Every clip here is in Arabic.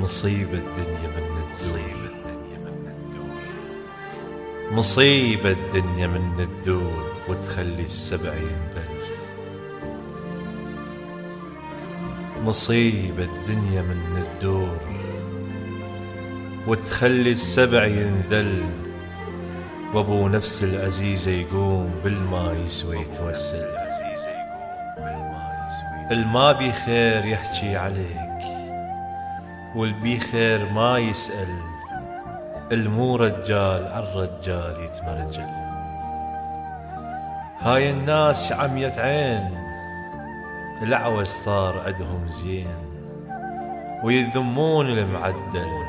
مصيبة الدنيا من الدور، مصيبة الدنيا من الدور وتخلي السبع ينذل. مصيبة الدنيا من الدور وتخلي السبع ينذل، وابو نفس العزيزة يقوم بالما يسوى يتوسل. الما بي خير يحكي عليك والبي خير ما يسأل، المو رجال عالرجال يتمرجل. هاي الناس عمية عين، العوز صار عدهم زين ويذمون المعدل.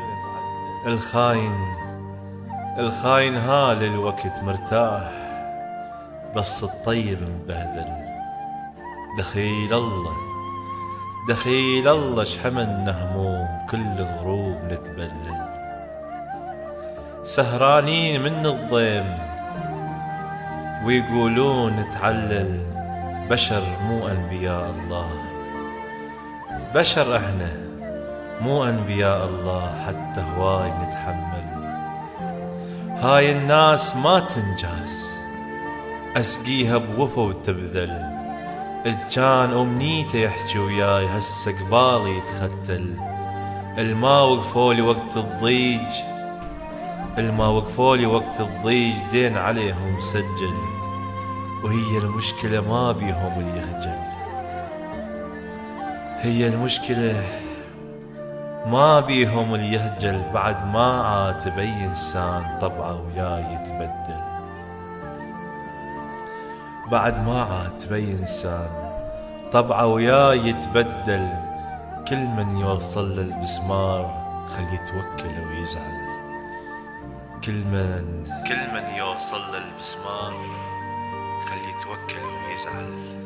الخاين ها للوقت مرتاح، بس الطيب مبهذل. دخيل الله شحملنا هموم كل غروب نتبلل. سهرانين من الضيم ويقولون نتعلل، بشر مو أنبياء الله، بشر احنا مو أنبياء الله، حتى هواي نتحمل. هاي الناس ما تنجاز، أسقيها بوفا وتبذل. الجان أمنيته يحكي وياي، هسه قبالي يتختل. الما وقفولي وقت الضيج دين عليهم سجل، وهي المشكلة ما بيهم اللي يخجل. هي المشكلة ما بيهم اللي يخجل، بعد ما عاد بأي إنسان طبعه وياي يتبدل. بعد ما عاد بأي إنسان طبعه وياي يتبدل. كل من يوصل للبسمار خل يتوكل ويزعل. كل من يوصل للبسمار خل يتوكل ويزعل.